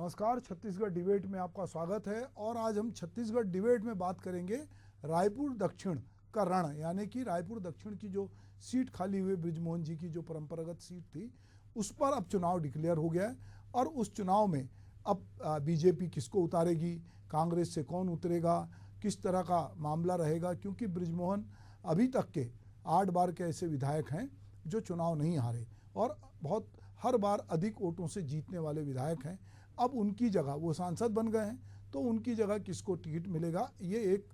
नमस्कार, छत्तीसगढ़ डिबेट में आपका स्वागत है। और आज हम छत्तीसगढ़ डिबेट में बात करेंगे रायपुर दक्षिण का रण, यानी कि रायपुर दक्षिण की जो सीट खाली हुई बृजमोहन जी की जो परंपरागत सीट थी, उस पर अब चुनाव डिक्लेयर हो गया है। और उस चुनाव में अब बीजेपी किसको उतारेगी, कांग्रेस से कौन उतरेगा, किस तरह का मामला रहेगा, क्योंकि बृजमोहन अभी तक के 8 बार के ऐसे विधायक हैं जो चुनाव नहीं हारे और बहुत हर बार अधिक वोटों से जीतने वाले विधायक हैं। अब उनकी जगह वो सांसद बन गए हैं, तो उनकी जगह किसको टिकट मिलेगा, ये एक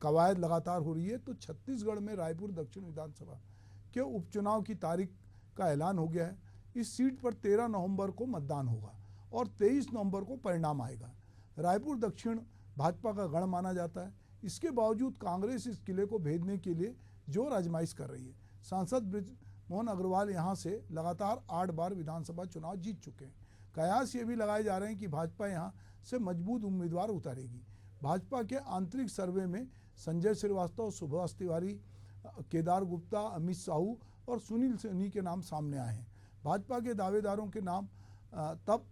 कवायद लगातार हो रही है। तो छत्तीसगढ़ में रायपुर दक्षिण विधानसभा के उपचुनाव की तारीख का ऐलान हो गया है। इस सीट पर 13 नवंबर को मतदान होगा और 23 नवंबर को परिणाम आएगा। रायपुर दक्षिण भाजपा का गढ़ माना जाता है। इसके बावजूद कांग्रेस इस किले को भेदने के लिए जोर आजमाइश कर रही है। सांसद बृजमोहन अग्रवाल यहाँ से लगातार 8 बार विधानसभा चुनाव जीत चुके हैं। कयास ये भी लगाए जा रहे हैं कि भाजपा यहाँ से मजबूत उम्मीदवार उतारेगी। भाजपा के आंतरिक सर्वे में संजय श्रीवास्तव, सुभाष तिवारी, केदार गुप्ता, अमित साहू और सुनील सोनी के नाम सामने आए हैं। भाजपा के दावेदारों के नाम तब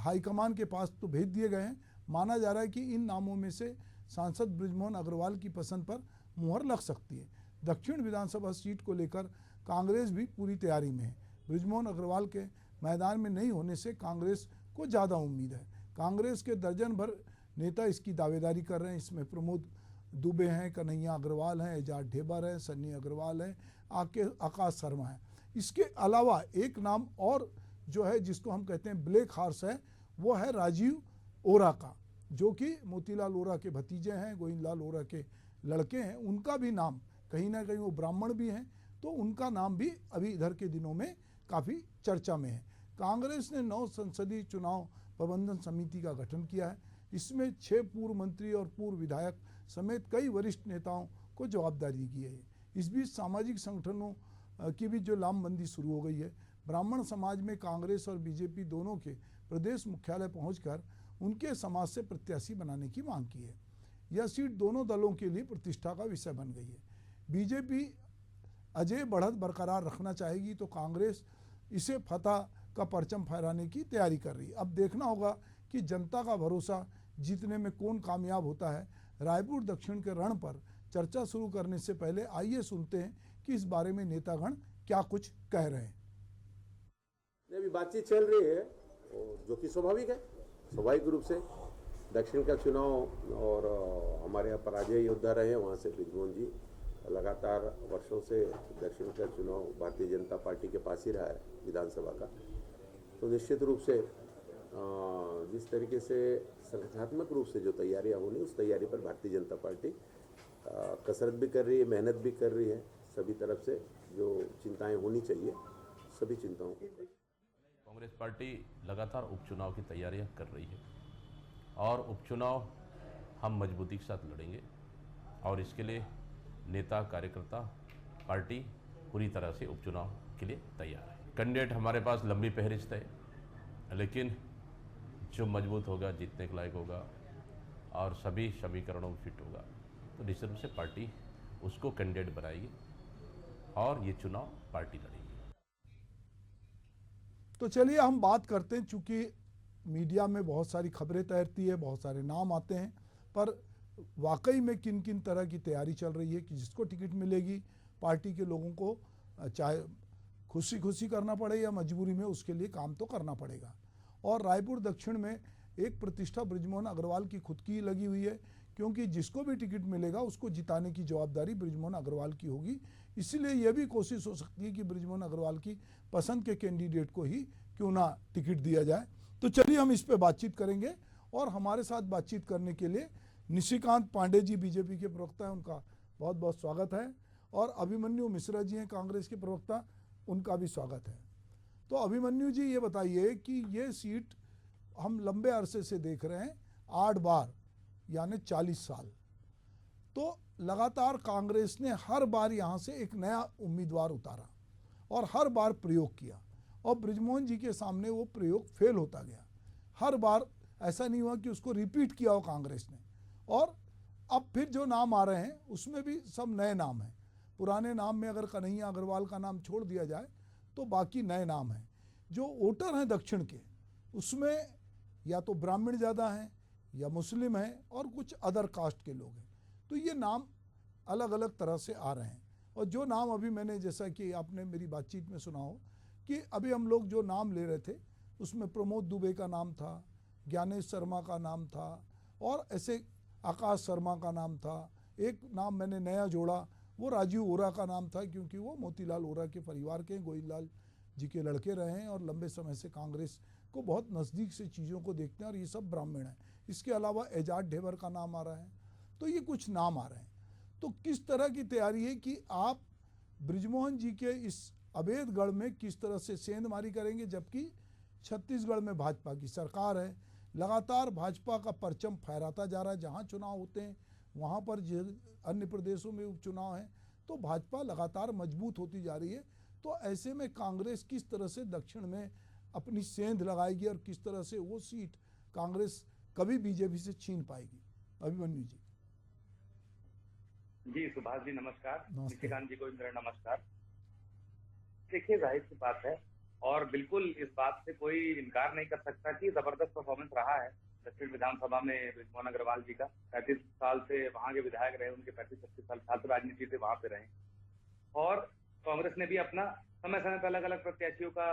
हाईकमान के पास तो भेज दिए गए हैं। माना जा रहा है कि इन नामों में से सांसद बृजमोहन अग्रवाल की पसंद पर मुहर लग सकती है। दक्षिण विधानसभा सीट को लेकर कांग्रेस भी पूरी तैयारी में है। बृजमोहन अग्रवाल के मैदान में नहीं होने से कांग्रेस को ज़्यादा उम्मीद है। कांग्रेस के दर्जन भर नेता इसकी दावेदारी कर रहे हैं। इसमें प्रमोद दुबे हैं, कन्हैया अग्रवाल हैं, एजाज ढेबर हैं, सन्नी अग्रवाल हैं, आकाश शर्मा हैं। इसके अलावा एक नाम और जो है जिसको हम कहते हैं ब्लैक हॉर्स है, वो है राजीव ओरा का, जो कि मोतीलाल ओरा के भतीजे हैं, गोविंदलाल ओरा के लड़के हैं। उनका भी नाम कहीं ना कहीं, वो ब्राह्मण भी हैं, तो उनका नाम भी अभी इधर के दिनों में काफ़ी चर्चा में है। कांग्रेस ने 9 संसदीय चुनाव प्रबंधन समिति का गठन किया है। इसमें 6 पूर्व मंत्री और पूर्व विधायक समेत कई वरिष्ठ नेताओं को जवाबदारी की है। इस बीच सामाजिक संगठनों की भी जो लामबंदी शुरू हो गई है। ब्राह्मण समाज में कांग्रेस और बीजेपी दोनों के प्रदेश मुख्यालय पहुंचकर उनके समाज से प्रत्याशी बनाने की मांग की है। यह सीट दोनों दलों के लिए प्रतिष्ठा का विषय बन गई है। बीजेपी अजय बढ़त बरकरार रखना चाहेगी, तो कांग्रेस इसे फतह का परचम फहराने की तैयारी कर रही है। अब देखना होगा कि जनता का भरोसा जीतने में कौन कामयाब होता है। रायपुर दक्षिण के रण पर चर्चा शुरू करने से पहले आइए सुनते हैं कि इस बारे में नेतागण क्या कुछ कह रहे हैं। अभी बातचीत चल रही है, जो कि स्वाभाविक है। स्वाभाविक रूप से दक्षिण का चुनाव और हमारे यहाँ पराजय योद्धा रहे, वहाँ से बृजमोहन जी लगातार वर्षों से दक्षिण का चुनाव भारतीय जनता पार्टी के पास ही रहा है विधानसभा का। तो निश्चित रूप से जिस तरीके से संगठनात्मक रूप से जो तैयारियां होनी, उस तैयारी पर भारतीय जनता पार्टी कसरत भी कर रही है, मेहनत भी कर रही है। सभी तरफ से जो चिंताएं होनी चाहिए, सभी चिंताओं की। कांग्रेस पार्टी लगातार उपचुनाव की तैयारियां कर रही है और उपचुनाव हम मजबूती के साथ लड़ेंगे और इसके लिए नेता, कार्यकर्ता, पार्टी पूरी तरह से उपचुनाव के लिए तैयार है। कैंडिडेट हमारे पास लंबी फहरिस्त है, लेकिन जो मजबूत होगा, जीतने के लायक होगा और सभी समीकरणों में फिट होगा, तो निश्चित रूप से पार्टी उसको कैंडिडेट बनाएगी और ये चुनाव पार्टी लड़ेगी। तो चलिए हम बात करते हैं। चूंकि मीडिया में बहुत सारी खबरें तैरती है, बहुत सारे नाम आते हैं, पर वाकई में किन किन तरह की तैयारी चल रही है कि जिसको टिकट मिलेगी, पार्टी के लोगों को चाहे खुशी खुशी करना पड़े या मजबूरी में, उसके लिए काम तो करना पड़ेगा। और रायपुर दक्षिण में एक प्रतिष्ठा बृजमोहन अग्रवाल की खुद की लगी हुई है, क्योंकि जिसको भी टिकट मिलेगा उसको जिताने की जवाबदारी बृजमोहन अग्रवाल की होगी। इसलिए यह भी कोशिश हो सकती है कि बृजमोहन अग्रवाल की पसंद के कैंडिडेट को ही क्यों ना टिकट दिया जाए। तो चलिए हम इस पर बातचीत करेंगे और हमारे साथ बातचीत करने के लिए निशिकांत पांडे जी बीजेपी के प्रवक्ता हैं, उनका बहुत बहुत स्वागत है। और अभिमन्यु मिश्रा जी हैं कांग्रेस के प्रवक्ता, उनका भी स्वागत है। तो अभिमन्यु जी ये बताइए कि ये सीट हम लंबे अरसे से देख रहे हैं, 8 बार यानी 40 साल। तो लगातार कांग्रेस ने हर बार यहाँ से एक नया उम्मीदवार उतारा और हर बार प्रयोग किया, और बृजमोहन जी के सामने वो प्रयोग फेल होता गया। हर बार ऐसा नहीं हुआ कि उसको रिपीट किया हो कांग्रेस ने। और अब फिर जो नाम आ रहे हैं उसमें भी सब नए नाम हैं। पुराने नाम में अगर कन्हैया अग्रवाल का नाम छोड़ दिया जाए तो बाकी नए नाम हैं। जो वोटर हैं दक्षिण के, उसमें या तो ब्राह्मण ज़्यादा हैं या मुस्लिम हैं और कुछ अदर कास्ट के लोग हैं। तो ये नाम अलग अलग तरह से आ रहे हैं। और जो नाम अभी मैंने, जैसा कि आपने मेरी बातचीत में सुना हो कि अभी हम लोग जो नाम ले रहे थे उसमें प्रमोद दुबे का नाम था, ज्ञानेश शर्मा का नाम था और ऐसे आकाश शर्मा का नाम था। एक नाम मैंने नया जोड़ा, वो राजीव ओरा का नाम था, क्योंकि वो मोतीलाल ओरा के परिवार के गोविंदलाल जी के लड़के रहे हैं और लंबे समय से कांग्रेस को बहुत नज़दीक से चीज़ों को देखते हैं और ये सब ब्राह्मण हैं। इसके अलावा एजाज ढेबर का नाम आ रहा है। तो ये कुछ नाम आ रहे हैं। तो किस तरह की तैयारी है कि आप बृजमोहन जी के इस अवैध गढ़ में किस तरह से सेंधमारी करेंगे, जबकि छत्तीसगढ़ में भाजपा की सरकार है, लगातार भाजपा का परचम फहराता जा रहा है। जहाँ चुनाव होते हैं वहाँ पर अन्य प्रदेशों में उपचुनाव हैं, तो भाजपा लगातार मजबूत होती जा रही है। तो ऐसे में कांग्रेस किस तरह से दक्षिण में अपनी सेंध लगाएगी और किस तरह से वो सीट कांग्रेस कभी बीजेपी से छीन पाएगी? अभिमन्यु जी। जी सुभाष जी नमस्कार, नमस्ते। निशिकांत जी को मेरा नमस्कार। देखिए जाहिर सी बात है और बिल्कुल इस बात से कोई इनकार नहीं कर सकता कि जबरदस्त परफॉर्मेंस रहा है दक्षिण विधानसभा में बृजमोहन अग्रवाल जी का। 35 साल से वहां के विधायक रहे, उनके 35-36 साल छात्र राजनीति से वहां पे रहे और कांग्रेस ने भी अपना समय समय पर अलग अलग प्रत्याशियों का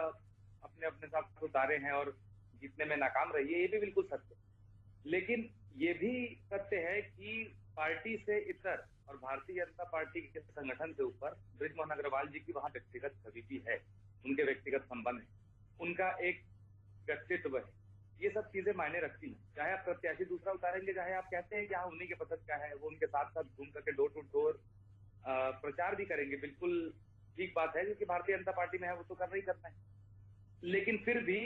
अपने अपने साथ उतारे हैं और जीतने में नाकाम रही है, ये भी बिल्कुल सत्य है। लेकिन ये भी सत्य है कि पार्टी से इतर और भारतीय जनता पार्टी के संगठन से ऊपर बृजमोहन अग्रवाल जी की वहां व्यक्तिगत छवि भी है, उनके व्यक्तिगत संबंध है, उनका एक व्यक्तित्व है। ये सब चीजें मायने रखती हैं। चाहे आप प्रत्याशी दूसरा उतारेंगे, चाहे आप कहते हैं कि हाँ उन्हीं के पसंद का है, वो उनके साथ साथ घूम करके डोर टू डोर प्रचार भी करेंगे, बिल्कुल ठीक बात है, क्योंकि भारतीय जनता पार्टी में है वो तो करना ही करना है। लेकिन फिर भी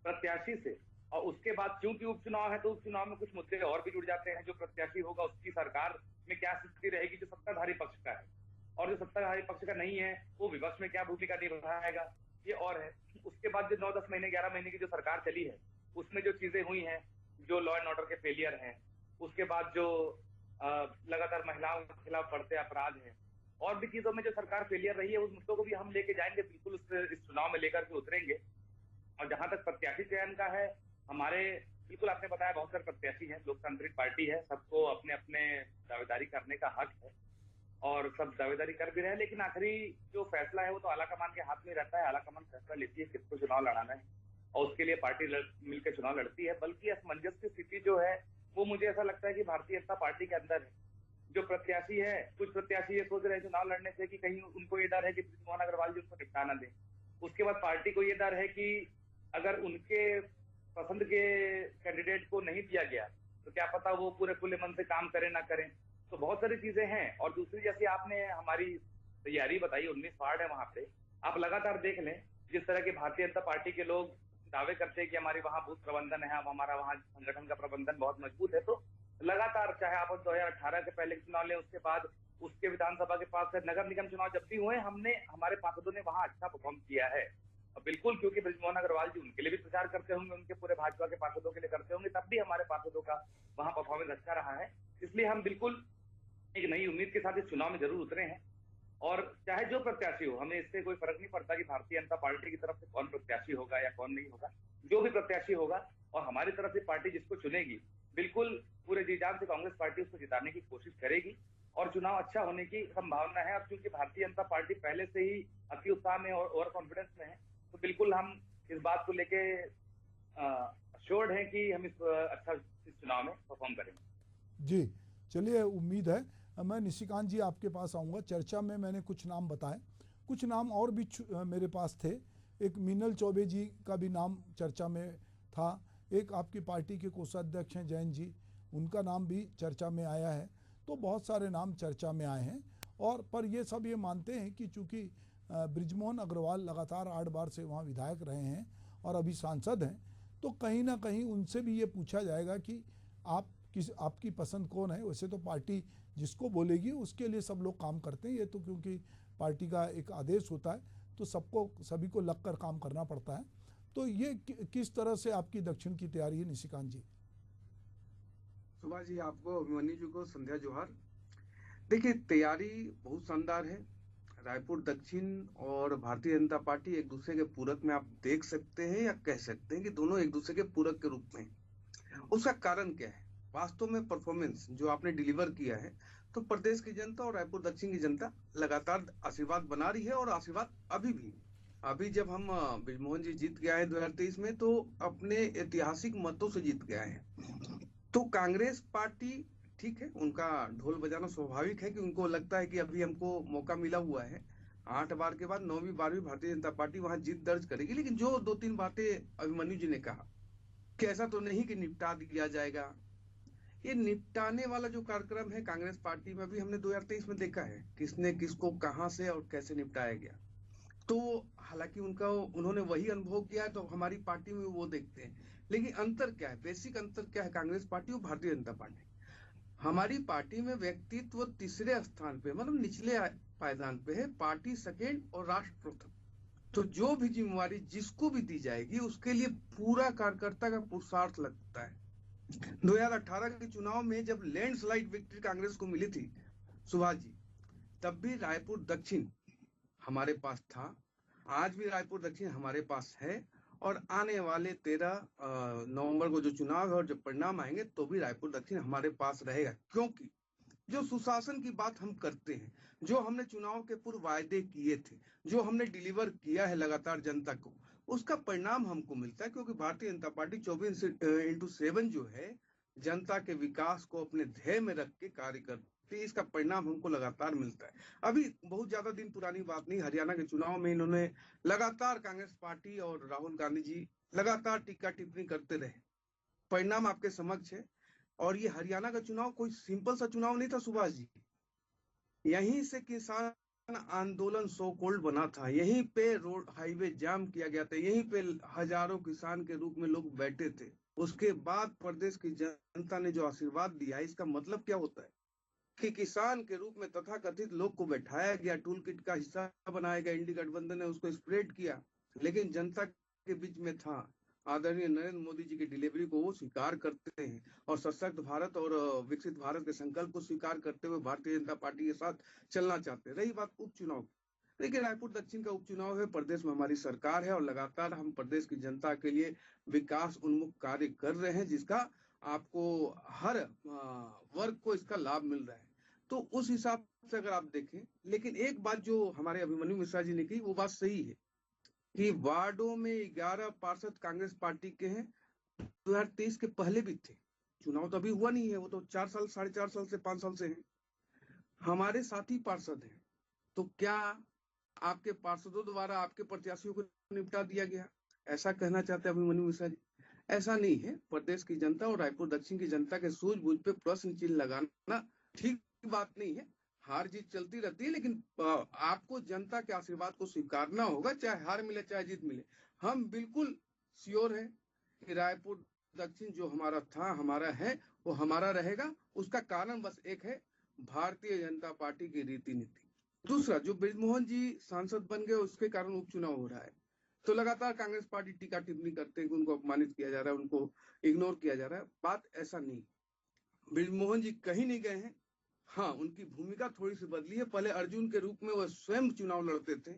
प्रत्याशी से और उसके बाद क्योंकि उपचुनाव है तो उपचुनाव में कुछ मुद्दे और भी जुड़ जाते हैं। जो प्रत्याशी होगा उसकी सरकार में क्या स्थिति रहेगी जो सत्ताधारी पक्ष का है, और जो सत्ताधारी पक्ष का नहीं है वो विपक्ष में क्या भूमिका निभाएगा, ये और है। उसके बाद जो 9-10 महीने 11 महीने की जो सरकार चली है उसमें जो चीजें हुई हैं, जो लॉ एंड ऑर्डर के फेलियर हैं, उसके बाद जो लगातार महिलाओं के खिलाफ बढ़ते अपराध हैं और भी चीजों में जो सरकार फेलियर रही है, उस मुद्दों को भी हम लेके जाएंगे, बिल्कुल इस चुनाव में लेकर के उतरेंगे। और जहां तक प्रत्याशी चयन का है, हमारे बिल्कुल आपने बताया बहुत सारे प्रत्याशी हैं, लोकतांत्रिक पार्टी है, सबको अपने अपने दावेदारी करने का हक है और सब दावेदारी कर भी रहे हैं। लेकिन आखिरी जो फैसला है वो तो आलाकमान के हाथ में रहता है। आलाकमान फैसला लेती है किसको चुनाव लड़ाना है और उसके लिए पार्टी मिलकर चुनाव लड़ती है। बल्कि असमंजस की स्थिति जो है वो मुझे ऐसा लगता है कि भारतीय जनता पार्टी के अंदर है। जो प्रत्याशी है, कुछ प्रत्याशी ये सोच रहे हैं चुनाव लड़ने से कि कहीं उनको ये डर है कि बृजमोहन अग्रवाल जी उनको निपटा ना दें। उसके बाद पार्टी को ये डर है कि अगर उनके पसंद के कैंडिडेट को नहीं दिया गया तो क्या पता वो पूरे खुले मन से काम करें ना करें। तो बहुत सारी चीजें हैं। और दूसरी, जैसे आपने हमारी तैयारी बताई, 19 वार्ड है वहां पे, आप लगातार देख लें जिस तरह के भारतीय जनता पार्टी के लोग दावे करते हैं कि हमारी वहां बूथ प्रबंधन है, हमारा वहां संगठन का प्रबंधन बहुत मजबूत है, तो लगातार चाहे आप 2018 के पहले चुनाव लें, उसके बाद उसके विधानसभा के पास नगर निगम चुनाव जब भी हुए, हमने हमारे पार्षदों ने वहां अच्छा परफॉर्म किया है। बिल्कुल, क्योंकि बृजमोहन अग्रवाल जी उनके लिए भी प्रचार करते होंगे, उनके पूरे भाजपा के पार्षदों के लिए करते होंगे, तब भी हमारे पार्षदों का वहां परफॉर्मेंस अच्छा रहा है। इसलिए हम बिल्कुल एक नई उम्मीद के साथ इस चुनाव में जरूर उतरे हैं। और चाहे जो प्रत्याशी हो, हमें इससे कोई फर्क नहीं पड़ता कि भारतीय जनता पार्टी की तरफ से कौन प्रत्याशी होगा या कौन नहीं होगा। जो भी प्रत्याशी होगा और हमारी तरफ से पार्टी जिसको चुनेगी, बिल्कुल पूरे जी जान से कांग्रेस पार्टी उसको जिताने की कोशिश करेगी और चुनाव अच्छा होने की संभावना है। और क्योंकि भारतीय जनता पार्टी पहले से ही अति उत्साह में और ओवर कॉन्फिडेंस में है, तो बिल्कुल हम इस बात को लेके अश्योर्ड हैं कि हम इस चुनाव में परफॉर्म करेंगे। जी चलिए, उम्मीद है। मैं निशिकांत जी आपके पास आऊँगा। चर्चा में मैंने कुछ नाम बताए, कुछ नाम और भी मेरे पास थे। एक मीनल चौबे जी का भी नाम चर्चा में था। एक आपकी पार्टी के कोषाध्यक्ष हैं जैन जी, उनका नाम भी चर्चा में आया है। तो बहुत सारे नाम चर्चा में आए हैं। और पर ये सब ये मानते हैं कि चूँकि बृजमोहन अग्रवाल लगातार 8 बार से वहाँ विधायक रहे हैं और अभी सांसद हैं, तो कहीं ना कहीं उनसे भी ये पूछा जाएगा कि आपकी पसंद कौन है। वैसे तो पार्टी जिसको बोलेगी उसके लिए सब लोग काम करते हैं, ये तो क्योंकि पार्टी का एक आदेश होता है तो सभी को लग कर काम करना पड़ता है। तो ये किस तरह से आपकी दक्षिण की तैयारी है निशिकांत जी? सुभाष जी, आपको, अभिमन्यु जी को संध्या जोहार। देखिए, तैयारी बहुत शानदार है। रायपुर दक्षिण और भारतीय जनता पार्टी एक दूसरे के पूरक में आप देख सकते हैं या कह सकते हैं कि दोनों एक दूसरे के पूरक के रूप में। उसका कारण क्या है? वास्तव में परफॉर्मेंस जो आपने डिलीवर किया है, तो प्रदेश की जनता और रायपुर दक्षिण की जनता लगातार आशीर्वाद बना रही है, और आशीर्वाद अभी भी। अभी जब हम बृजमोहन जी जीत गया है 2023 में, तो अपने ऐतिहासिक मतों से जीत गया है। तो कांग्रेस पार्टी, ठीक है, उनका ढोल बजाना स्वाभाविक है कि उनको लगता है कि अभी हमको मौका मिला हुआ है। 8 बार के बाद 9वीं 12वीं भारतीय जनता पार्टी वहां जीत दर्ज करेगी। लेकिन जो 2-3 बातें अभिमन्यु जी ने कहा कि ऐसा तो नहीं कि निपटा दिया जाएगा, ये निपटाने वाला जो कार्यक्रम है कांग्रेस पार्टी में भी हमने 2023 में देखा है, किसने किसको कहां से और कैसे निपटाया गया। तो हालांकि उन्होंने वही अनुभव किया है, तो हमारी पार्टी में वो देखते हैं। लेकिन अंतर क्या है, बेसिक अंतर क्या है कांग्रेस पार्टी और भारतीय जनता पार्टी? हमारी पार्टी में व्यक्तित्व तीसरे स्थान पे, मतलब निचले पायदान पे है, पार्टी सेकेंड और राष्ट्र प्रथम। तो जो भी जिम्मेवारी जिसको भी दी जाएगी, उसके लिए पूरा कार्यकर्ता का पुरुषार्थ लगता है। 2018 के चुनाव में जब लैंडस्लाइड विक्ट्री कांग्रेस को मिली थी सुभाष जी, तब भी रायपुर दक्षिण हमारे पास था, आज भी रायपुर दक्षिण हमारे पास है, और आने वाले 13 नवंबर को जो चुनाव है और जब परिणाम आएंगे तो भी रायपुर दक्षिण हमारे पास रहेगा। क्योंकि जो सुशासन की बात हम करते हैं, जो हमने चुनाव के पूर्व वायदे किए थे, जो हमने डिलीवर किया है लगातार जनता को, उसका परिणाम हमको मिलता है। क्योंकि भारतीय जनता पार्टी 24/7 जो है, जनता के विकास को अपने ध्येय में रख के कार्य करती है। इसका परिणाम हमको लगातार मिलता है। अभी बहुत ज्यादा दिन पुरानी बात नहीं, हरियाणा के चुनाव में इन्होंने लगातार, कांग्रेस पार्टी और राहुल गांधी जी लगातार टीका टिप्पणी करते रहे। परिणाम आपके समक्ष है। और ये हरियाणा का चुनाव कोई सिंपल सा चुनाव नहीं था सुभाष जी। यहीं से किसान आंदोलन सो कोल्ड बना था, यहीं पे रोड हाईवे जाम किया गया था, यहीं पे हजारों किसान के रूप में लोग बैठे थे। उसके बाद प्रदेश की जनता ने जो आशीर्वाद दिया, इसका मतलब क्या होता है कि किसान के रूप में तथाकथित लोग को बैठाया गया, टूल किट का हिस्सा बनाया गया, इंडी गठबंधन ने उसको स्प्रेड किया, लेकिन जनता के बीच में था। आदरणीय नरेंद्र मोदी जी की डिलीवरी को वो स्वीकार करते हैं, और सशक्त भारत और विकसित भारत के संकल्प को स्वीकार करते हुए भारतीय जनता पार्टी के साथ चलना चाहते हैं। रही बात उपचुनाव, देखिए रायपुर दक्षिण का उपचुनाव है, प्रदेश में हमारी सरकार है और लगातार हम प्रदेश की जनता के लिए विकास उन्मुख कार्य कर रहे हैं, जिसका आपको हर वर्ग को इसका लाभ मिल रहा है। तो उस हिसाब से अगर आप देखें, लेकिन एक बात जो हमारे अभिमन्यु मिश्रा जी ने की, वो बात सही है कि वार्डों में 11 पार्षद कांग्रेस पार्टी के हैं। 2023 के पहले भी थे, चुनाव तो अभी हुआ नहीं है, वो तो 4 साल 4.5 साल से 5 साल से हैं। हमारे साथी पार्षद हैं, तो क्या आपके पार्षदों द्वारा आपके प्रत्याशियों को निपटा दिया गया, ऐसा कहना चाहते हैं अभिमन्यु मिश्रा जी? ऐसा नहीं है। प्रदेश की जनता और रायपुर दक्षिण की जनता के सूझबूझ पे प्रश्न चिन्ह लगाना ठीक बात नहीं है। हार जीत चलती रहती है, लेकिन आपको जनता के आशीर्वाद को स्वीकारना होगा, चाहे हार मिले चाहे जीत मिले। हम बिल्कुल श्योर है कि रायपुर दक्षिण जो हमारा था, हमारा है, वो हमारा रहेगा। उसका कारण बस एक है, भारतीय जनता पार्टी की रीति नीति। दूसरा, जो बृजमोहन जी सांसद बन गए, उसके कारण उपचुनाव हो रहा है, तो लगातार कांग्रेस पार्टी टीका टिप्पणी करते हैं कि उनको अपमानित किया जा रहा है, उनको इग्नोर किया जा रहा है। बात ऐसा नहीं, बृजमोहन जी कहीं नहीं गए हैं। हाँ, उनकी भूमिका थोड़ी सी बदली है। पहले अर्जुन के रूप में वो स्वयं चुनाव लड़ते थे,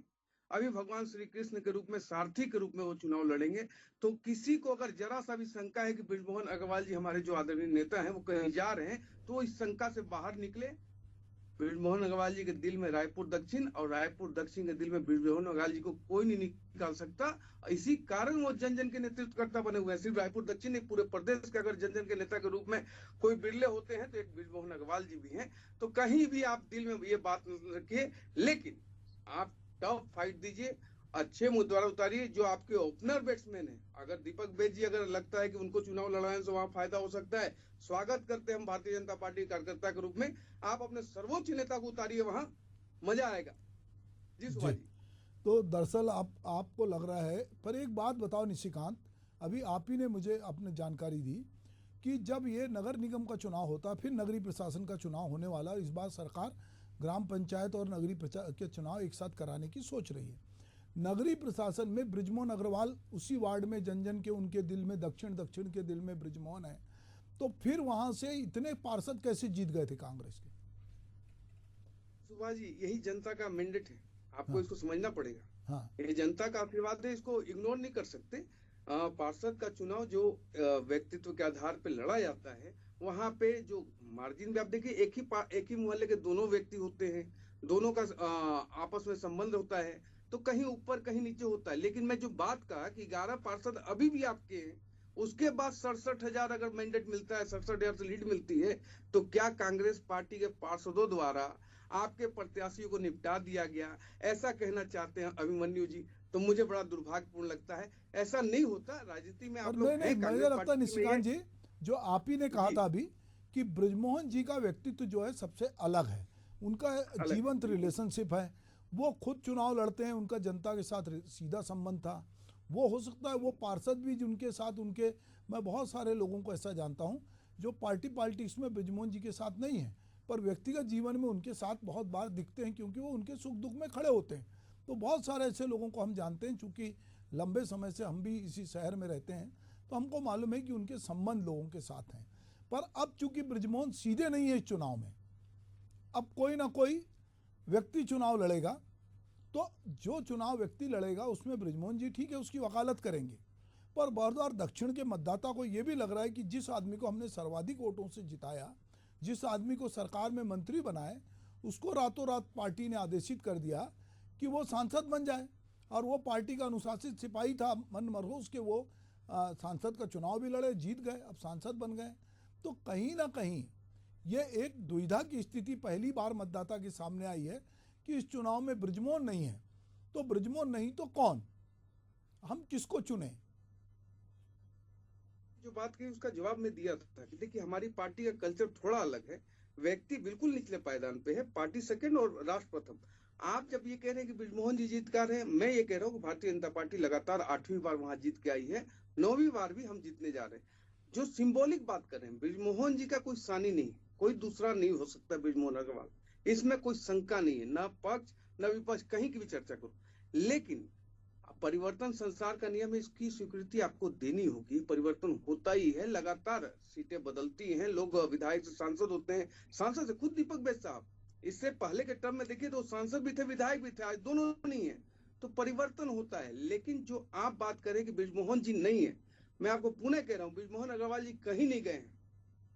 अभी भगवान श्री कृष्ण के रूप में, सारथी के रूप में वो चुनाव लड़ेंगे। तो किसी को अगर जरा सा भी शंका है कि बृजमोहन अग्रवाल जी हमारे जो आदरणीय नेता हैं वो कहीं जा रहे हैं, तो इस शंका से बाहर निकले। बृजमोहन अग्रवाल जी के दिल में रायपुर दक्षिण, और रायपुर दक्षिण के दिल में बृजमोहन अग्रवाल जी को कोई नहीं निकाल सकता। इसी कारण वो जन जन के नेतृत्वकर्ता बने हुए हैं। सिर्फ रायपुर दक्षिण नहीं, पूरे प्रदेश के अगर जन जन के नेता के रूप में कोई बिरले होते हैं तो एक बृजमोहन अग्रवाल जी भी हैं। तो कहीं भी आप दिल में ये बात रखिए, लेकिन आप टफ फाइट दीजिए, अच्छे मुद्दा उतारिए। जो आपके ओपनर बैट्समैन है, अगर दीपक बेद जी अगर लगता है कि उनको चुनाव लड़ाने से वहां फायदा हो सकता है, स्वागत करते हैं हम भारतीय जनता पार्टी कार्यकर्ता के रूप में। आप अपने सर्वोच्च नेता को उतारिए, वहां मजा आएगा। जी सुभाष जी। तो दरअसल आपको लग रहा है, पर एक बात बताओ निशिकांत, अभी आप ही ने मुझे अपनी जानकारी दी कि जब ये नगर निगम का चुनाव होता, फिर नगरीय प्रशासन का चुनाव होने वाला, इस बार सरकार ग्राम पंचायत और नगरीय के चुनाव एक साथ कराने की सोच रही है। नगरीय प्रशासन में बृजमोहन अग्रवाल उसी वार्ड में जन जन के, उनके दिल में, दक्षिण के दिल में बृजमोहन है, तो फिर वहां से इतने पार्षद कैसे जीत गए थे कांग्रेस के? सुभाष जी, यही जनता का मैंडेट है, आपको हाँ। इसको समझना पड़ेगा। हाँ। ये जनता का आशीर्वाद है, इसको इग्नोर नहीं कर सकते। पार्षद का चुनाव जो व्यक्तित्व के आधार पे लड़ा जाता है, वहां पे जो मार्जिन भी आप देखिए, एक ही मोहल्ले के दोनों व्यक्ति होते हैं, दोनों का आपस में संबंध होता है, तो कहीं ऊपर कहीं नीचे होता है। लेकिन मैं जो बात कहा कि 11 पार्षद अभी भी आपके हैं, उसके बाद 67,000 अगर मैंडेट मिलता है, 67,000 से लीड मिलती है, तो क्या कांग्रेस पार्टी के पार्षदों द्वारा आपके प्रत्याशियों को निपटा दिया गया, ऐसा कहना चाहते हैं अभिमन्यु जी? तो मुझे बड़ा दुर्भाग्यपूर्ण लगता है। ऐसा नहीं होता राजनीति में। और आप लोग नहीं नहीं, हैं मुझे कांग्रेस लगता है पार्टी में, निशिकांत जी, जो आप ही ने कहा जी। था अभी कि बृजमोहन जी का व्यक्तित्व जो है सबसे अलग है, उनका अलग। जीवंत रिलेशनशिप है, वो खुद चुनाव लड़ते हैं, उनका जनता के साथ सीधा संबंध था। वो हो सकता है वो पार्षद भी जिनके साथ उनके, मैं बहुत सारे लोगों को ऐसा जानता हूँ जो पॉलिटिक्स में बृजमोहन जी के साथ नहीं है, पर व्यक्तिगत जीवन में उनके साथ बहुत बार दिखते हैं, क्योंकि वो उनके सुख दुख में खड़े होते हैं। तो बहुत सारे ऐसे लोगों को हम जानते हैं, चूँकि लंबे समय से हम भी इसी शहर में रहते हैं, तो हमको मालूम है कि उनके संबंध लोगों के साथ हैं। पर अब चूंकि बृजमोहन सीधे नहीं है इस चुनाव में, अब कोई ना कोई व्यक्ति चुनाव लड़ेगा, तो जो चुनाव व्यक्ति लड़ेगा उसमें बृजमोहन जी ठीक है उसकी वकालत करेंगे, पर बरद्वार दक्षिण के मतदाता को यह भी लग रहा है कि जिस आदमी को हमने सर्वाधिक वोटों से जिताया, जिस आदमी को सरकार में मंत्री बनाए, उसको रातों रात पार्टी ने आदेशित कर दिया कि वो सांसद बन जाए, और वो पार्टी का अनुशासित सिपाही था, मन मरहोस के वो सांसद का चुनाव भी लड़े, जीत गए, अब सांसद बन गए। तो कहीं ना कहीं ये एक दुविधा की स्थिति पहली बार मतदाता के सामने आई है कि इस चुनाव में बृजमोहन नहीं है, तो बृजमोहन नहीं तो कौन, हम किसको चुने? जो बात कही उसका जवाब मैं दिया था कि देखिए हमारी पार्टी का कल्चर थोड़ा अलग है। व्यक्ति बिल्कुल निचले पायदान पे है, पार्टी सेकंड और राष्ट्र प्रथम। आप जब ये कह रहे हैं कि बृजमोहन जी जीत कर रहे हैं, मैं ये कह रहा हूँ कि भारतीय जनता पार्टी लगातार 8वीं बार वहां जीत के आई है, 9वीं बार भी हम जीतने जा रहे हैं। जो सिंबॉलिक बात कर रहे हैं, बृजमोहन जी का कोई सानी नहीं, कोई दूसरा नहीं हो सकता बृजमोहन अग्रवाल, इसमें कोई शंका नहीं है, न पक्ष न विपक्ष कहीं की भी चर्चा करो। लेकिन परिवर्तन संसार का नियम है, इसकी स्वीकृति आपको देनी होगी। परिवर्तन होता ही है, लगातार सीटें बदलती हैं, लोग विधायक से सांसद होते हैं, सांसद से खुद दीपक बैज साहब, इससे पहले के टर्म में देखिए तो सांसद भी थे, विधायक भी थे, आज दोनों नहीं है। तो परिवर्तन होता है। लेकिन जो आप बात करें कि बृजमोहन जी नहीं है, मैं आपको पुनः कह रहा हूँ, बृजमोहन अग्रवाल जी कहीं नहीं गए हैं।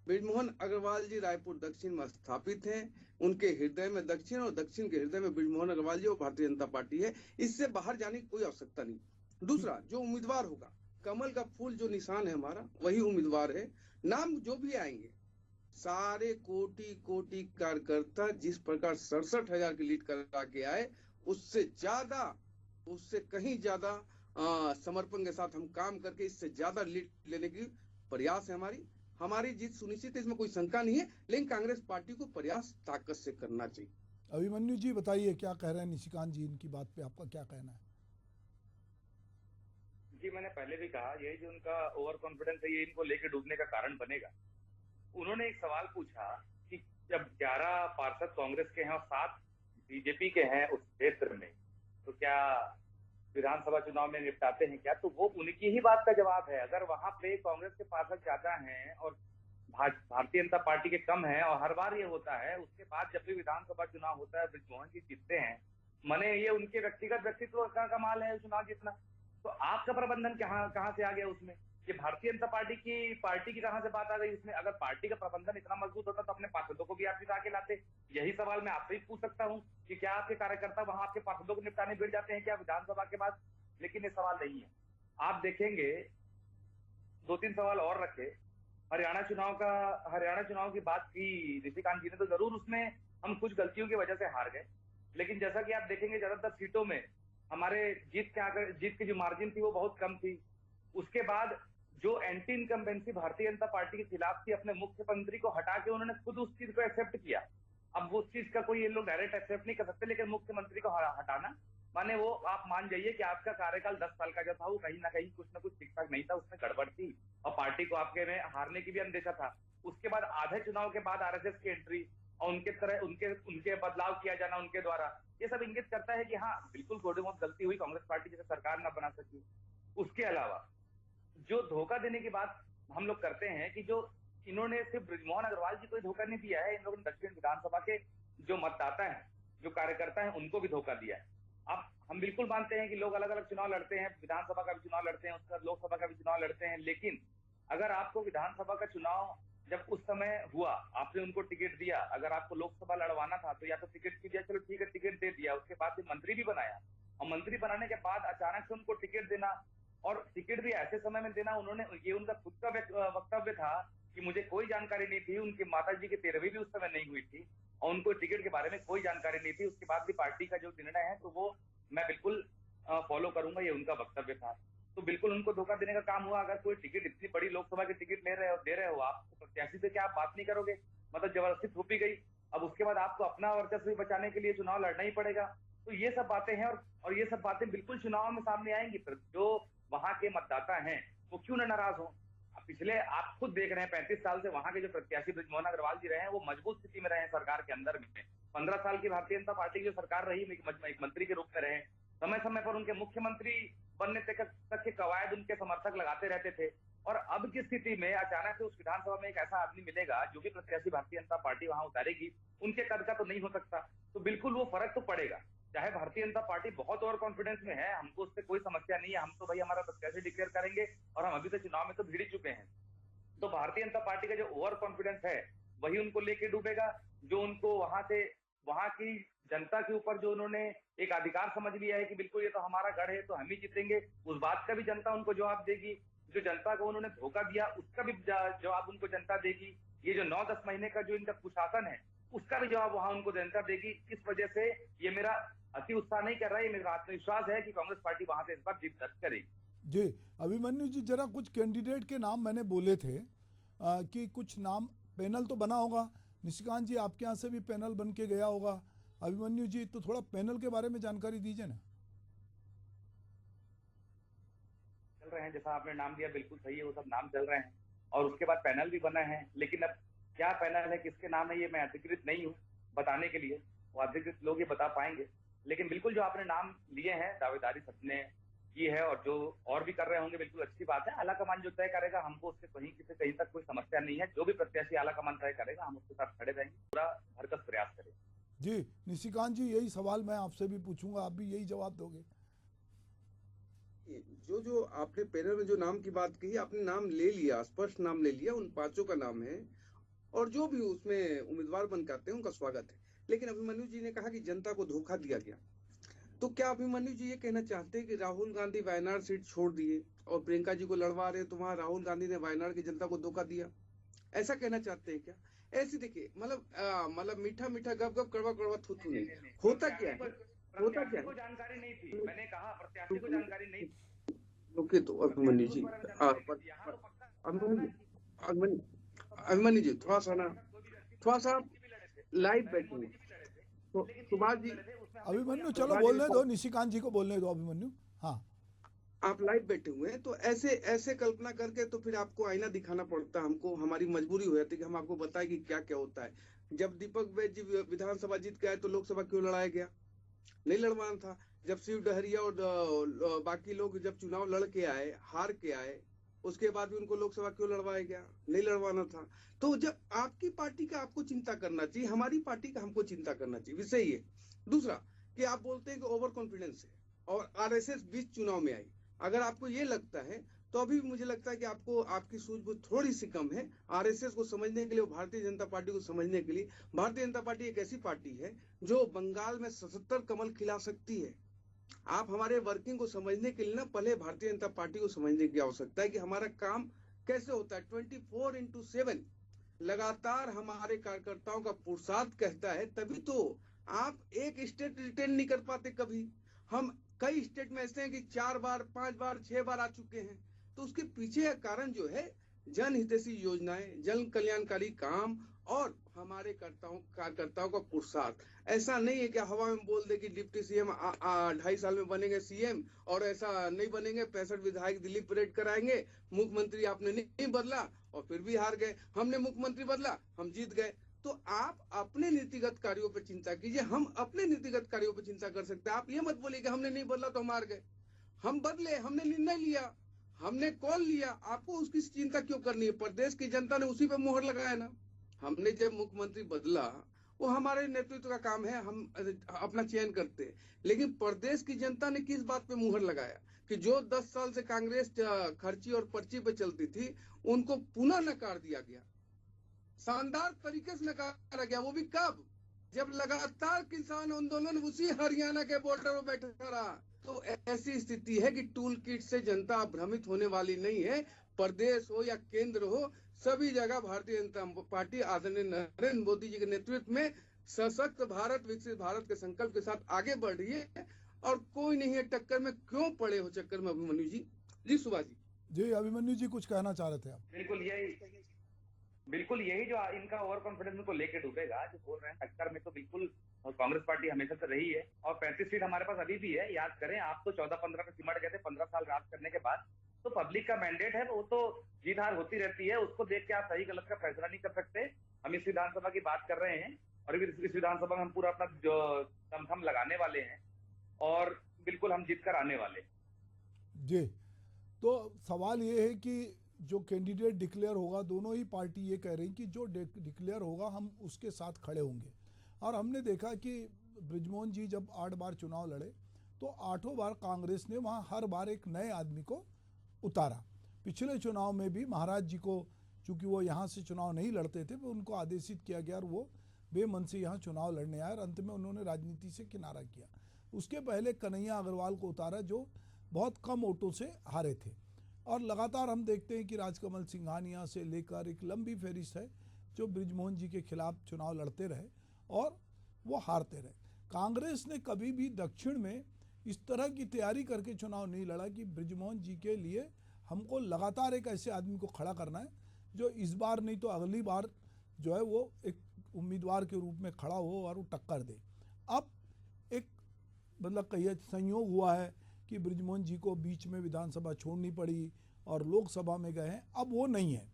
बृजमोहन अग्रवाल जी रायपुर दक्षिण में स्थापित हैं, उनके हृदय में दक्षिण और दक्षिण के हृदय में बृजमोहन अग्रवाल जी और भारतीय जनता पार्टी है। इससे बाहर जाने की कोई आवश्यकता नहीं। दूसरा, जो उम्मीदवार होगा, कमल का फूल जो निशान है हमारा, वही उम्मीदवार है। नाम जो भी आएंगे, सारे कोटि कोटि कार्यकर्ता जिस प्रकार 67,000 की लीड करा के आए, उससे ज्यादा, उससे कहीं ज्यादा समर्पण के साथ हम काम करके इससे ज्यादा लीड लेने की प्रयास है हमारी जीत सुनिश्चित है, इसमें कोई शंका नहीं है। लेकिन कांग्रेस पार्टी को प्रयास ताकत से करना चाहिए। अभिमन्यु जी बताइए क्या कह रहे हैं निशिकांत जी, इनकी बात पे आपका क्या कहना है? जी, मैंने पहले भी कहा, यही जो उनका ओवर कॉन्फिडेंस है, ये इनको लेके डूबने का कारण बनेगा। उन्होंने एक सवाल पूछा कि जब 11 पार्षद कांग्रेस के हैं और 7 बीजेपी के हैं उस क्षेत्र में, तो क्या विधानसभा चुनाव में निपटाते हैं क्या? तो वो उनकी ही बात का जवाब है। अगर वहां पे कांग्रेस के पार्षद ज्यादा हैं और भारतीय जनता पार्टी के कम हैं, और हर बार ये होता है, उसके बाद जब भी विधानसभा चुनाव होता है बृजमोहन जी जीतते हैं, माने ये उनके व्यक्तिगत व्यक्तित्व का कमाल है चुनाव जीतना। तो आपका प्रबंधन कहाँ से आ गया उसमें? ये भारतीय जनता पार्टी की कहां से बात आ गई उसमें? अगर पार्टी का प्रबंधन इतना मजबूत होता तो अपने पार्षदों को भी आप जिता के लाते। यही सवाल मैं आपसे ही पूछ सकता हूं कि क्या आपके कार्यकर्ता वहां आपके पार्षदों को निपटाने भिड़ जाते हैं क्या विधानसभा के बाद? लेकिन ये सवाल नहीं है। आप देखेंगे 2-3 सवाल और रखे। हरियाणा चुनाव की बात की निशिकांत जी ने, तो जरूर उसमें हम कुछ गलतियों की वजह से हार गए। लेकिन जैसा कि आप देखेंगे ज्यादातर सीटों में हमारे जीत की जो मार्जिन थी वो बहुत कम थी। उसके बाद जो anti incumbency Bharatiya Janata party के खिलाफ थी, अपने मुख्यमंत्री को हटा के उन्होंने खुद उस चीज को एक्सेप्ट किया। अब उस चीज का कोई ये लोग डायरेक्ट एक्सेप्ट नहीं कर सकते, लेकिन मुख्यमंत्री को हटाना माने वो आप मान जाइए कि आपका कार्यकाल 10 साल का जो था वो कहीं ना कहीं कुछ ना कुछ ठीक ठाक नहीं था, उसमें गड़बड़ थी और पार्टी को आपके में हारने की भी अंदेशा था। उसके बाद आधे चुनाव के बाद आरएसएस की एंट्री और उनके बदलाव किया जाना उनके द्वारा, ये सब इंगित करता है कि हाँ बिल्कुल थोड़ी बहुत गलती हुई, कांग्रेस पार्टी जैसे सरकार ना बना सकी। उसके अलावा जो धोखा देने की बात हम लोग करते हैं कि जो इन्होंने सिर्फ बृजमोहन अग्रवाल जी को ही धोखा नहीं दिया है, इन लोगों ने दक्षिण विधानसभा के जो मतदाता हैं, जो कार्यकर्ता हैं, उनको भी धोखा दिया है। अब हम बिल्कुल मानते हैं कि लोग अलग अलग चुनाव लड़ते हैं, विधानसभा का भी चुनाव लड़ते हैं, उसके बाद लोकसभा का भी चुनाव लड़ते हैं, लेकिन अगर आपको विधानसभा का चुनाव जब उस समय हुआ, आपने उनको टिकट दिया, अगर आपको लोकसभा लड़वाना था तो या तो टिकट दिया, चलो ठीक है टिकट दे दिया, उसके बाद फिर मंत्री भी बनाया, और मंत्री बनाने के बाद अचानक से उनको टिकट देना, और टिकट भी ऐसे समय में देना, उन्होंने ये उनका खुद का वक्तव्य था कि मुझे कोई जानकारी नहीं थी, उनकी माता जी की 13वीं भी उस समय नहीं हुई थी और उनको टिकट के बारे में कोई जानकारी नहीं थी। उसके बाद भी पार्टी का जो निर्णय है तो वो मैं बिल्कुल फॉलो करूंगा, ये उनका वक्तव्य था। तो बिल्कुल उनको धोखा देने का काम हुआ। अगर कोई टिकट, इतनी बड़ी लोकसभा की टिकट ले रहे हो, दे रहे हो आप, तो प्रत्याशी से क्या आप बात नहीं करोगे? मतलब जबरदस्ती थोपी गई। अब उसके बाद आपको अपना वर्चस्व भी बचाने के लिए चुनाव लड़ना ही पड़ेगा। तो ये सब बातें हैं, और ये सब बातें बिल्कुल चुनाव में सामने आएंगी। फिर जो वहां के मतदाता हैं वो क्यों न नाराज हो? पिछले आप खुद देख रहे हैं 35 साल से वहां के जो प्रत्याशी बृजमोहन अग्रवाल जी रहे हैं वो मजबूत स्थिति में रहे हैं सरकार के अंदर में। 15 साल की भारतीय जनता पार्टी की जो सरकार रही, एक मंत्री के रूप में रहे, समय समय पर उनके मुख्यमंत्री बनने तक के कवायद उनके समर्थक लगाते रहते थे। और अब की स्थिति में अचानक से उस विधानसभा में एक ऐसा आदमी मिलेगा जो भी प्रत्याशी भारतीय जनता पार्टी वहां उतारेगी, उनके कद का तो नहीं हो सकता। तो बिल्कुल वो फर्क तो पड़ेगा। चाहे भारतीय जनता पार्टी बहुत ओवर कॉन्फिडेंस में है, हमको उससे कोई समस्या नहीं है, हम तो भाई हमारा प्रत्याशी डिक्लेयर करेंगे और हम अभी तो चुनाव में तो भिड़ चुके हैं। तो भारतीय जनता पार्टी का जो ओवर कॉन्फिडेंस है वही उनको लेके डूबेगा, जो उनको वहां की जनता के ऊपर जो उन्होंने एक अधिकार समझ लिया है कि बिल्कुल ये तो हमारा गढ़ है तो हम ही जीतेंगे, उस बात का भी जनता उनको जवाब देगी। जो जनता को उन्होंने धोखा दिया उसका भी जवाब उनको जनता देगी। ये जो 9-10 महीने का जो इनका कुशासन है उसका भी जवाब वहां उनको जनता देगी। इस वजह से ये मेरा अति उत्साह नहीं कर रहा है, ये मेरा आत्मविश्वास है कि कांग्रेस पार्टी वहां से इस बार जीत दर्ज करेगी। जी अभिमन्यु जी, जरा कुछ कैंडिडेट के नाम मैंने बोले थे कि कुछ नाम, पैनल तो बना होगा, निशिकांत जी आपके यहाँ से भी पैनल बन के गया होगा, अभिमन्यु जी तो थोड़ा पैनल के बारे में जानकारी दीजिए ना। चल रहे हैं, जैसा आपने नाम दिया बिल्कुल सही है, वो सब नाम चल रहे हैं और उसके बाद पैनल भी बना है, लेकिन अब क्या पैनल है, किसके नाम है, ये मैं अधिकृत नहीं हूँ बताने के लिए, वो अधिकृत लोग ये बता पाएंगे। लेकिन बिल्कुल जो आपने नाम लिए हैं, दावेदारी सबने की है और जो और भी कर रहे होंगे, बिल्कुल अच्छी बात है। आला कमान जो तय करेगा, हमको उससे कहीं तक कोई समस्या नहीं है। जो भी प्रत्याशी आला कमान तय करेगा हम उसके साथ खड़े रहेंगे, पूरा भरसक प्रयास करेंगे। जी निशिकांत जी, यही सवाल मैं आपसे भी पूछूंगा, आप भी यही जवाब दोगे। जो आपने पैनल में जो नाम की बात कही, आपने नाम ले लिया, स्पष्ट नाम ले लिया, उन 5 का नाम है और जो भी उसमें उम्मीदवार बन के आते हैं उनका स्वागत है। लेकिन अभिमन्यु जी ने कहा कि जनता को धोखा दिया गया, तो क्या अभिमन्यु जी ये कहना चाहते हैं कि राहुल गांधी वायनाड सीट छोड़ दिए और प्रियंका जी को लड़वा रहे, तो वहां राहुल गांधी ने वायनाड की जनता को धोखा दिया, ऐसा कहना चाहते हैं क्या? ऐसे देखिए, मतलब मीठा मीठा गप गप कड़वा कड़वा थू थू नहीं, होता क्या है, होता क्या है, जानकारी नहीं थी, मैंने कहा प्रत्याशी को जानकारी नहीं थी। ओके, तो अभिमन्यु जी, अभिमन्यु जी थोड़ा सा लाइव बैठेंगे तो सुभाष जी, अभिमन्यु चलो बोलने दो, निशिकांत जी को बोलने दो। अभिमन्यु, हाँ आप लाइव बैठे हुए हैं, तो ऐसे कल्पना करके तो फिर आपको आईना दिखाना पड़ता है, हमको हमारी मजबूरी हो जाती है कि हम आपको बताएं कि क्या क्या होता है। जब दीपक वैद जी विधानसभा जीत गए तो लोकसभा क्यों लड़ाया गया? नहीं लड़वाना था। जब शिव डहरिया और बाकी लोग जब चुनाव लड़ के आए, हार के आए, उसके बाद भी उनको लोकसभा क्यों लड़वाया गया? नहीं लड़वाना था। तो जब आपकी पार्टी का आपको चिंता करना चाहिए, हमारी पार्टी का हमको चिंता करना चाहिए, विषय ये। दूसरा कि आप बोलते हैं कि ओवर कॉन्फिडेंस है और आरएसएस बीच चुनाव में आई। अगर आपको ये लगता है तो अभी मुझे लगता है कि आपकी सूझबूझ थोड़ी सी कम है आरएसएस को समझने के लिए, भारतीय जनता पार्टी को समझने के लिए। भारतीय जनता पार्टी एक ऐसी पार्टी है जो बंगाल में 77 कमल खिला सकती है। आप हमारे वर्किंग को समझने के लिए ना, पहले भारतीय जनता पार्टी को समझने की आवश्यकता है कि हमारा काम कैसे होता है। 24/7 लगातार हमारे कार्यकर्ताओं का पुरुषार्थ कहता है, तभी तो आप एक स्टेट रिटेन नहीं कर पाते कभी। हम कई स्टेट में ऐसे हैं कि 4 बार 5 बार 6 बार आ चुके हैं। तो उसके पीछे का कारण जो है जन हितैषी योजनाएं, जन कल्याणकारी काम और हमारे कार्यकर्ताओं का पुरुषार्थ। ऐसा नहीं है कि हवा में बोल दे कि डिप्टी सीएम 2.5 साल में बनेंगे सीएम, और ऐसा नहीं बनेंगे, 65 विधायक दिल्ली परेड कराएंगे, मुख्यमंत्री आपने नहीं बदला और फिर भी हार गए, हमने मुख्यमंत्री बदला हम जीत गए। तो आप अपने नीतिगत कार्यों पर चिंता कीजिए, हम अपने नीतिगत कार्यों पर चिंता कर सकते हैं। आप ये मत बोलिए कि हमने नहीं बदला तो हम हार गए। हम बदले, हमने निर्णय लिया, हमने कॉल लिया, आपको उसकी चिंता क्यों करनी है? प्रदेश की जनता ने उसी पे मोहर लगाया ना। हमने जब मुख्यमंत्री बदला वो हमारे नेतृत्व का काम है, हम अपना चयन करते हैं। लेकिन प्रदेश की जनता ने किस बात पे मुहर लगाया कि जो 10 साल से कांग्रेस खर्ची और पर्ची पे चलती थी, उनको पुनः नकार दिया गया, शानदार तरीके से नकारा गया। वो भी कब? जब लगातार किसान आंदोलन उसी हरियाणा के बॉर्डर पर बैठा रहा। तो ऐसी स्थिति है कि टूल किट से जनता भ्रमित होने वाली नहीं है। प्रदेश हो या केंद्र हो, सभी जगह भारतीय जनता पार्टी आदरणीय नरेंद्र मोदी जी के नेतृत्व में सशक्त भारत, विकसित भारत के संकल्प के साथ आगे बढ़ रही है और कोई नहीं है टक्कर में। क्यों पड़े हो चक्कर में अभिमन्यु जी? जी सुभाष जी। जी अभिमन्यु जी कुछ कहना चाह रहे थे आप? बिल्कुल यही जो इनका ओवर कॉन्फिडेंस को लेके डूबेगा, जो बोल रहे हैं टक्कर में, तो बिल्कुल कांग्रेस पार्टी हमेशा से रही है और 35 सीट हमारे पास अभी भी है। याद करें, आप तो 14-15 पे सिमट गए थे 15 साल राज करने के बाद। तो पब्लिक का मैंडेट है, वो तो जीत हार होती रहती है, उसको देख के आप सही गलत का फैसला नहीं कर सकते। हम इस विधानसभा की बात कर रहे हैं और इस विधानसभा में हम पूरा अपना जो दमखम लगाने वाले हैं और बिल्कुल हम जीत कर आने वाले। जी, तो सवाल ये है कि जो कैंडिडेट डिक्लेयर होगा, दोनों ही पार्टी ये कह रही कि जो डिक्लेयर होगा हम उसके साथ खड़े होंगे। और हमने देखा कि बृजमोहन जी जब 8 बार चुनाव लड़े तो 8 बार कांग्रेस ने वहाँ हर बार एक नए आदमी को उतारा। पिछले चुनाव में भी महाराज जी को, चूँकि वो यहाँ से चुनाव नहीं लड़ते थे, तो उनको आदेशित किया गया और वो बेमन से यहाँ चुनाव लड़ने आए और अंत में उन्होंने राजनीति से किनारा किया। उसके पहले कन्हैया अग्रवाल को उतारा जो बहुत कम वोटों से हारे थे। और लगातार हम देखते हैं कि राजकमल सिंघानिया से लेकर एक लंबी फहरिस्त है जो बृजमोहन जी के खिलाफ चुनाव लड़ते रहे और वो हारते रहे। कांग्रेस ने कभी भी दक्षिण में इस तरह की तैयारी करके चुनाव नहीं लड़ा कि बृजमोहन जी के लिए हमको लगातार एक ऐसे आदमी को खड़ा करना है जो इस बार नहीं तो अगली बार जो है वो एक उम्मीदवार के रूप में खड़ा हो और वो टक्कर दे। अब एक मतलब कहिए संयोग हुआ है कि बृजमोहन जी को बीच में विधानसभा छोड़नी पड़ी और लोकसभा में गए हैं, अब वो नहीं है।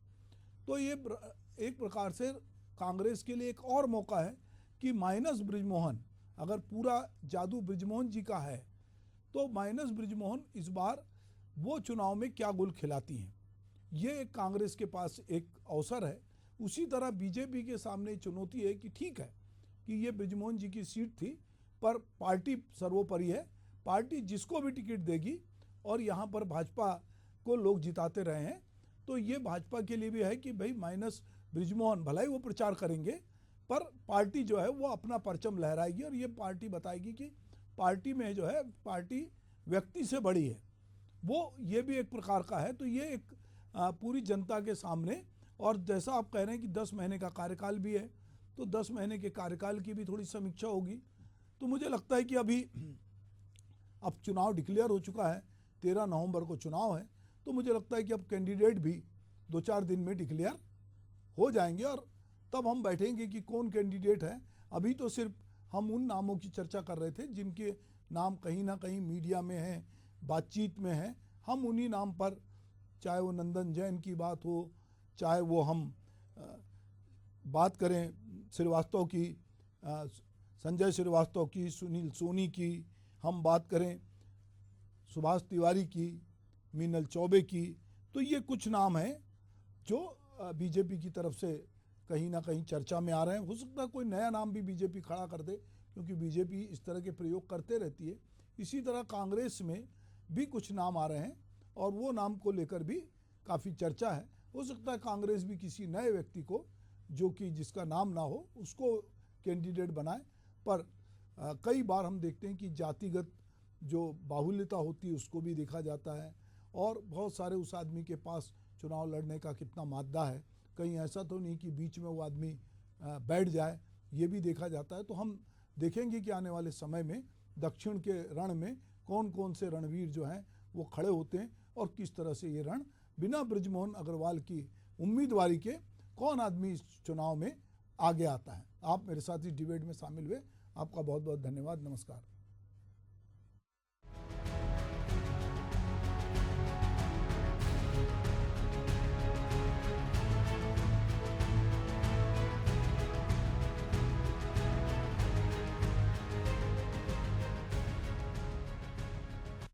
तो ये एक प्रकार से कांग्रेस के लिए एक और मौका है कि माइनस बृजमोहन, अगर पूरा जादू बृजमोहन जी का है तो माइनस बृजमोहन इस बार वो चुनाव में क्या गुल खिलाती हैं, ये कांग्रेस के पास एक अवसर है। उसी तरह बीजेपी के सामने चुनौती है कि ठीक है कि ये बृजमोहन जी की सीट थी पर पार्टी सर्वोपरि है, पार्टी जिसको भी टिकट देगी और यहाँ पर भाजपा को लोग जिताते रहे हैं, तो ये भाजपा के लिए भी है कि भाई माइनस बृजमोहन भला ही वो प्रचार करेंगे पर पार्टी जो है वो अपना परचम लहराएगी और ये पार्टी बताएगी कि पार्टी में जो है पार्टी व्यक्ति से बड़ी है, वो ये भी एक प्रकार का है। तो ये एक पूरी जनता के सामने, और जैसा आप कह रहे हैं कि 10 महीने का कार्यकाल भी है, तो 10 महीने के कार्यकाल की भी थोड़ी समीक्षा होगी। तो मुझे लगता है कि अभी अब चुनाव डिक्लेयर हो चुका है, 13 नवंबर को चुनाव है, तो मुझे लगता है कि अब कैंडिडेट भी 2-4 दिन में डिक्लेयर हो जाएंगे और तब हम बैठेंगे कि कौन कैंडिडेट है। अभी तो सिर्फ हम उन नामों की चर्चा कर रहे थे जिनके नाम कहीं ना कहीं मीडिया में हैं, बातचीत में हैं। हम उन्हीं नाम पर, चाहे वो नंदन जैन की बात हो, चाहे वो हम बात करें श्रीवास्तव की, संजय श्रीवास्तव की, सुनील सोनी की, हम बात करें सुभाष तिवारी की, मीनल चौबे की, तो ये कुछ नाम हैं जो बीजेपी की तरफ से कहीं ना कहीं चर्चा में आ रहे हैं। हो सकता है कोई नया नाम भी बीजेपी खड़ा कर दे, क्योंकि बीजेपी इस तरह के प्रयोग करते रहती है। इसी तरह कांग्रेस में भी कुछ नाम आ रहे हैं और वो नाम को लेकर भी काफ़ी चर्चा है। हो सकता है कांग्रेस भी किसी नए व्यक्ति को, जो कि जिसका नाम ना हो, उसको कैंडिडेट बनाए। पर कई बार हम देखते हैं कि जातिगत जो बाहुल्यता होती है उसको भी देखा जाता है और बहुत सारे उस आदमी के पास चुनाव लड़ने का कितना मादा है, कहीं ऐसा तो नहीं कि बीच में वो आदमी बैठ जाए, ये भी देखा जाता है। तो हम देखेंगे कि आने वाले समय में दक्षिण के रण में कौन कौन से रणवीर जो हैं वो खड़े होते हैं और किस तरह से ये रण बिना बृजमोहन अग्रवाल की उम्मीदवारी के कौन आदमी इस चुनाव में आगे आता है। आप मेरे साथ इस डिबेट में शामिल हुए, आपका बहुत बहुत धन्यवाद। नमस्कार।